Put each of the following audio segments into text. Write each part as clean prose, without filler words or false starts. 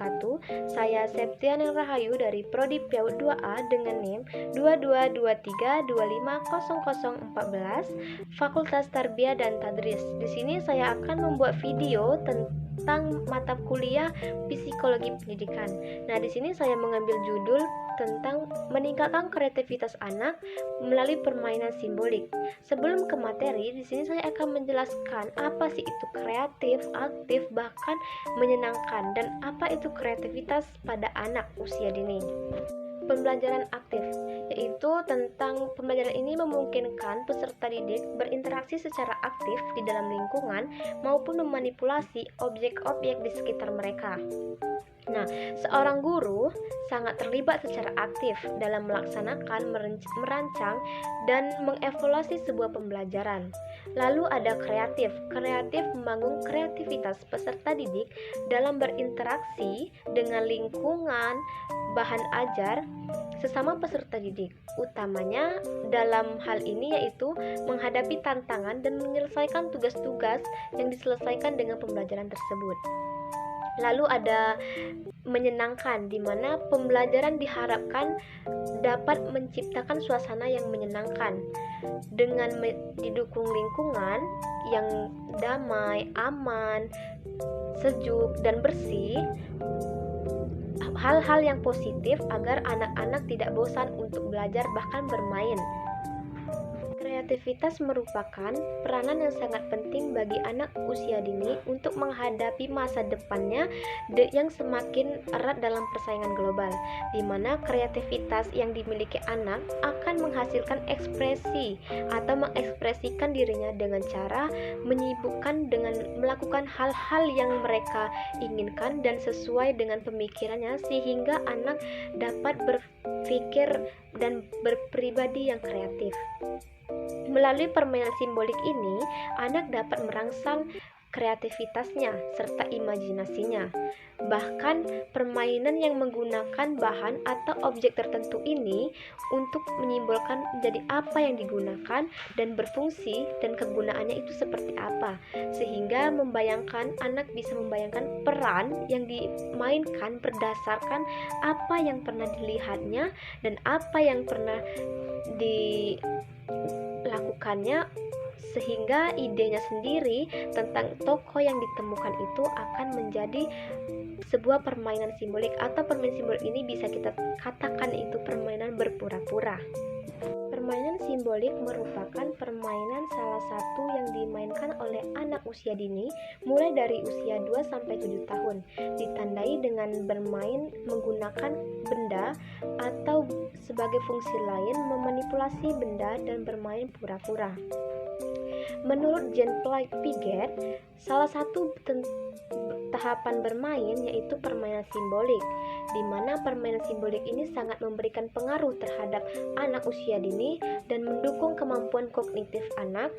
wabarakatuh. Saya Septiani Rahayu dari Prodi PAUD 2A dengan NIM 2223250014 Fakultas Tarbiyah dan Tadris. Di sini saya akan membuat video tentang mata kuliah Psikologi Pendidikan. Nah, di sini saya mengambil judul tentang meningkatkan kreativitas anak melalui permainan simbolik. Sebelum ke materi, di sini saya akan menjelaskan apa sih itu kreatif, aktif, bahkan menyenangkan, dan apa itu kreativitas pada anak usia dini. Pembelajaran aktif, yaitu tentang pembelajaran ini memungkinkan peserta didik berinteraksi secara aktif di dalam lingkungan maupun memanipulasi objek-objek di sekitar mereka. Nah, seorang guru sangat terlibat secara aktif dalam melaksanakan, merancang, dan mengevaluasi sebuah pembelajaran. Lalu ada kreatif. Kreatif membangun kreativitas peserta didik dalam berinteraksi dengan lingkungan, bahan ajar, sesama peserta didik. Utamanya dalam hal ini yaitu menghadapi tantangan dan menyelesaikan tugas-tugas yang diselesaikan dengan pembelajaran tersebut. Lalu ada menyenangkan, di mana pembelajaran diharapkan dapat menciptakan suasana yang menyenangkan dengan didukung lingkungan yang damai, aman, sejuk, dan bersih. Hal-hal yang positif agar anak-anak tidak bosan untuk belajar bahkan bermain. Kreativitas merupakan peranan yang sangat penting bagi anak usia dini untuk menghadapi masa depannya yang semakin erat dalam persaingan global, di mana kreativitas yang dimiliki anak akan menghasilkan ekspresi atau mengekspresikan dirinya dengan cara menyibukkan dengan melakukan hal-hal yang mereka inginkan dan sesuai dengan pemikirannya, sehingga anak dapat berpikir dan berpribadi yang kreatif. Melalui permainan simbolik ini, anak dapat merangsang kreativitasnya serta imajinasinya. Bahkan permainan yang menggunakan bahan atau objek tertentu ini untuk menyimbolkan menjadi apa yang digunakan dan berfungsi dan kegunaannya itu seperti apa, sehingga anak bisa membayangkan peran yang dimainkan berdasarkan apa yang pernah dilihatnya dan apa yang pernah dilakukannya, sehingga idenya sendiri tentang tokoh yang ditemukan itu akan menjadi sebuah permainan simbolik, atau permainan simbolik ini bisa kita katakan itu permainan berpura-pura. Permainan simbolik merupakan permainan salah satu yang dimainkan oleh anak usia dini mulai dari usia 2-7 tahun, ditandai dengan bermain menggunakan benda atau sebagai fungsi lain memanipulasi benda dan bermain pura-pura. Menurut Jean Piaget, salah satu tahapan bermain yaitu permainan simbolik, di mana permainan simbolik ini sangat memberikan pengaruh terhadap anak usia dini dan mendukung kemampuan kognitif anak,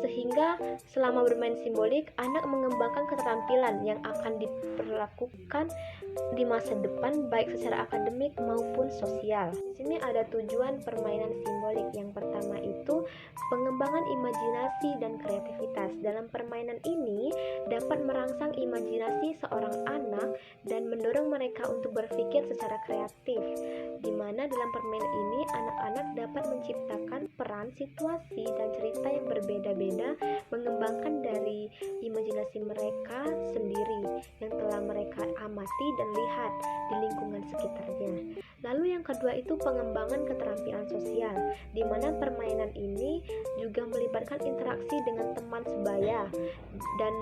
sehingga selama bermain simbolik anak mengembangkan keterampilan yang akan diperlakukan di masa depan baik secara akademik maupun sosial. Di sini ada tujuan permainan simbolik. Yang pertama itu pengembangan imajinasi dan kreativitas. Dalam permainan ini dapat merangsang imajinasi seorang anak dan mendorong mereka untuk berpikir secara kreatif, di mana dalam permainan ini anak-anak dapat menciptakan peran, situasi, dan cerita yang berbeda-beda, mengembangkan dari imajinasi mereka sendiri yang telah mereka amati dan lihat di lingkungan sekitarnya. Lalu yang kedua itu pengembangan keterampilan sosial, di mana permainan ini juga melibatkan interaksi dengan teman sebaya, dan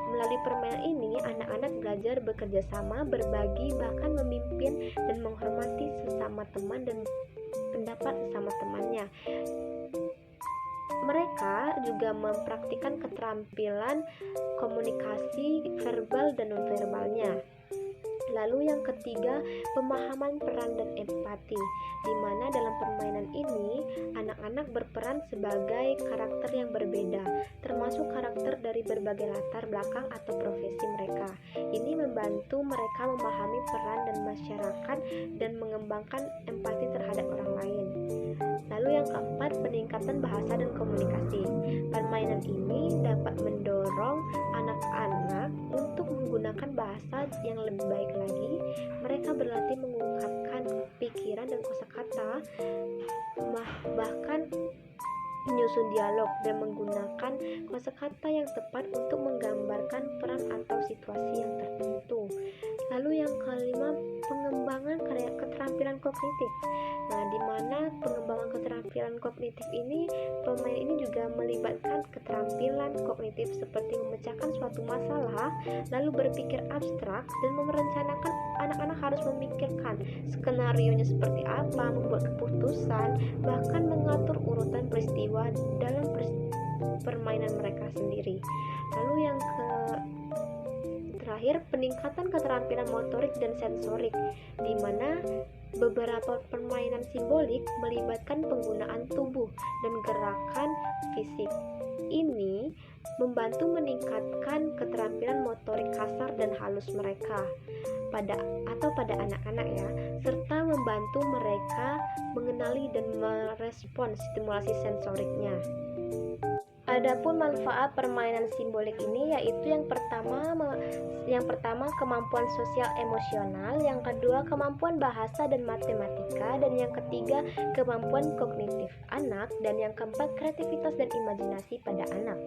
melalui permainan ini anak-anak belajar bekerja sama, berbagi, bahkan memimpin dan menghormati sesama teman dan pendapat sesama temannya. Mereka juga mempraktikkan keterampilan komunikasi verbal dan nonverbalnya. Lalu yang ketiga, pemahaman peran dan empati, di mana dalam permainan ini anak-anak berperan sebagai karakter yang berbeda, termasuk karakter dari berbagai latar belakang atau profesi mereka. Ini membantu mereka memahami peran dan masyarakat dan mengembangkan empati terhadap orang lain. Lalu Lalu yang keempat, peningkatan bahasa dan komunikasi. Permainan ini dapat mendorong anak-anak untuk menggunakan bahasa yang lebih baik lagi. Mereka berlatih mengungkapkan pikiran dan kosakata, bahkan menyusun dialog dan menggunakan kosakata yang tepat untuk menggambarkan peran atau situasi yang tertentu. Lalu yang kelima, pengembangan keterampilan kognitif. Nah, di mana pengembangan keterampilan kognitif ini, pemain ini juga melibatkan keterampilan kognitif seperti memecahkan suatu masalah, lalu berpikir abstrak dan merencanakan. Anak-anak harus memikirkan skenarionya seperti apa, membuat keputusan, bahkan mengatur urutan peristiwa dalam permainan mereka sendiri. Lalu yang terakhir, peningkatan keterampilan motorik dan sensorik, di mana beberapa permainan simbolik melibatkan penggunaan tubuh dan gerakan fisik. Ini membantu meningkatkan keterampilan motorik kasar dan halus mereka pada anak-anak ya, serta membantu mereka mengenali dan merespons stimulasi sensoriknya. Adapun manfaat permainan simbolik ini yaitu yang pertama kemampuan sosial emosional, yang kedua kemampuan bahasa dan matematika, dan yang ketiga kemampuan kognitif anak, dan yang keempat kreativitas dan imajinasi pada anak.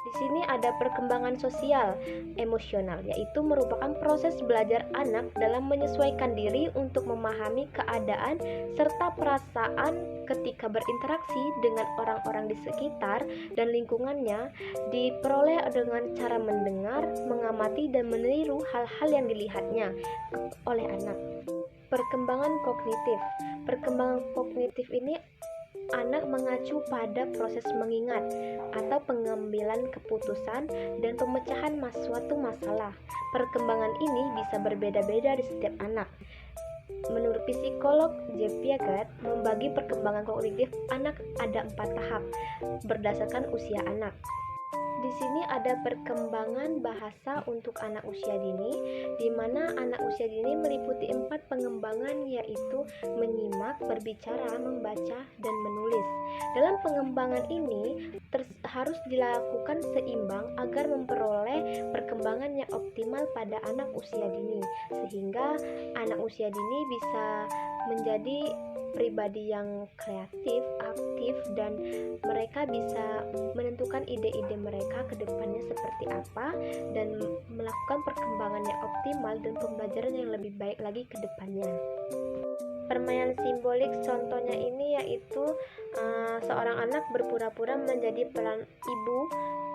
Di sini ada perkembangan sosial emosional, yaitu merupakan proses belajar anak dalam menyesuaikan diri untuk memahami keadaan serta perasaan ketika berinteraksi dengan orang-orang di sekitar dan lingkungannya, diperoleh dengan cara mendengar, mengamati, dan meniru hal-hal yang dilihatnya oleh anak. Perkembangan kognitif ini anak mengacu pada proses mengingat atau pengambilan keputusan dan pemecahan suatu masalah. Perkembangan ini bisa berbeda-beda di setiap anak. Menurut psikolog Jeff Piaget, membagi perkembangan kognitif anak ada 4 tahap berdasarkan usia anak. Di sini ada perkembangan bahasa untuk anak usia dini, di mana anak usia dini meliputi 4 pengembangan, yaitu menyimak, berbicara, membaca, dan menulis. Dalam pengembangan ini harus dilakukan seimbang agar memperoleh perkembangan yang optimal pada anak usia dini, sehingga anak usia dini bisa menjadi pribadi yang kreatif, aktif, dan mereka bisa menentukan ide-ide mereka ke depannya seperti apa dan melakukan perkembangan yang optimal dan pembelajaran yang lebih baik lagi ke depannya. Permainan simbolik contohnya ini yaitu seorang anak berpura-pura menjadi peran ibu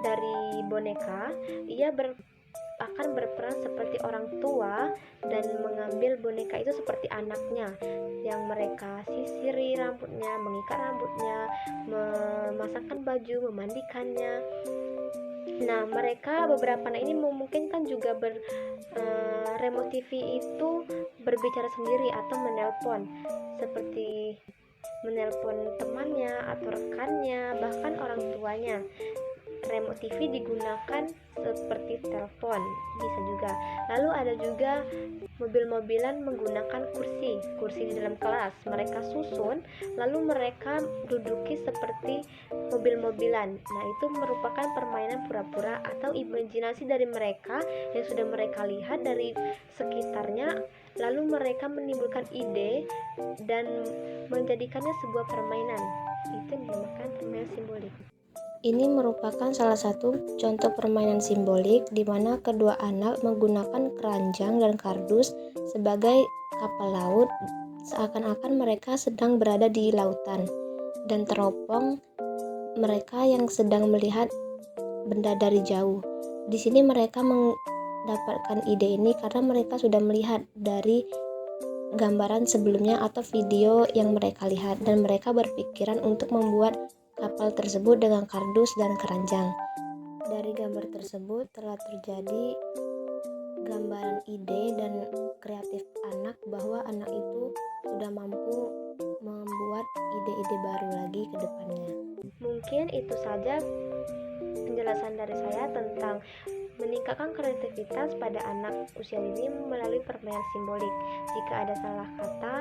dari boneka. Ia akan berperan seperti orang tua dan mengambil boneka itu seperti anaknya, yang mereka sisiri rambutnya, mengikat rambutnya, memasakkan baju, memandikannya. Nah, mereka beberapa anak ini memungkinkan juga remote TV itu berbicara sendiri atau menelpon, seperti menelpon temannya atau rekannya, bahkan orang tuanya. Remote TV digunakan seperti telepon, bisa juga. Lalu ada juga mobil-mobilan menggunakan kursi di dalam kelas. Mereka susun, lalu mereka duduki seperti mobil-mobilan. Nah, itu merupakan permainan pura-pura atau imajinasi dari mereka yang sudah mereka lihat dari sekitarnya, lalu mereka menimbulkan ide dan menjadikannya sebuah permainan. Itu dinamakan permainan simbolik. Ini merupakan salah satu contoh permainan simbolik di mana kedua anak menggunakan keranjang dan kardus sebagai kapal laut, seakan-akan mereka sedang berada di lautan, dan teropong mereka yang sedang melihat benda dari jauh. Di sini mereka mendapatkan ide ini karena mereka sudah melihat dari gambaran sebelumnya atau video yang mereka lihat, dan mereka berpikiran untuk membuat kapal tersebut dengan kardus dan keranjang. Dari gambar tersebut telah terjadi gambaran ide dan kreatif anak bahwa anak itu sudah mampu membuat ide-ide baru lagi ke depannya. Mungkin itu saja penjelasan dari saya tentang meningkatkan kreativitas pada anak usia dini melalui permainan simbolik. Jika ada salah kata,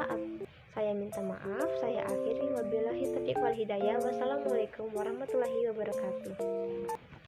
saya minta maaf. Saya akhiri, wabillahi wal hidayah. Wassalamualaikum warahmatullahi wabarakatuh.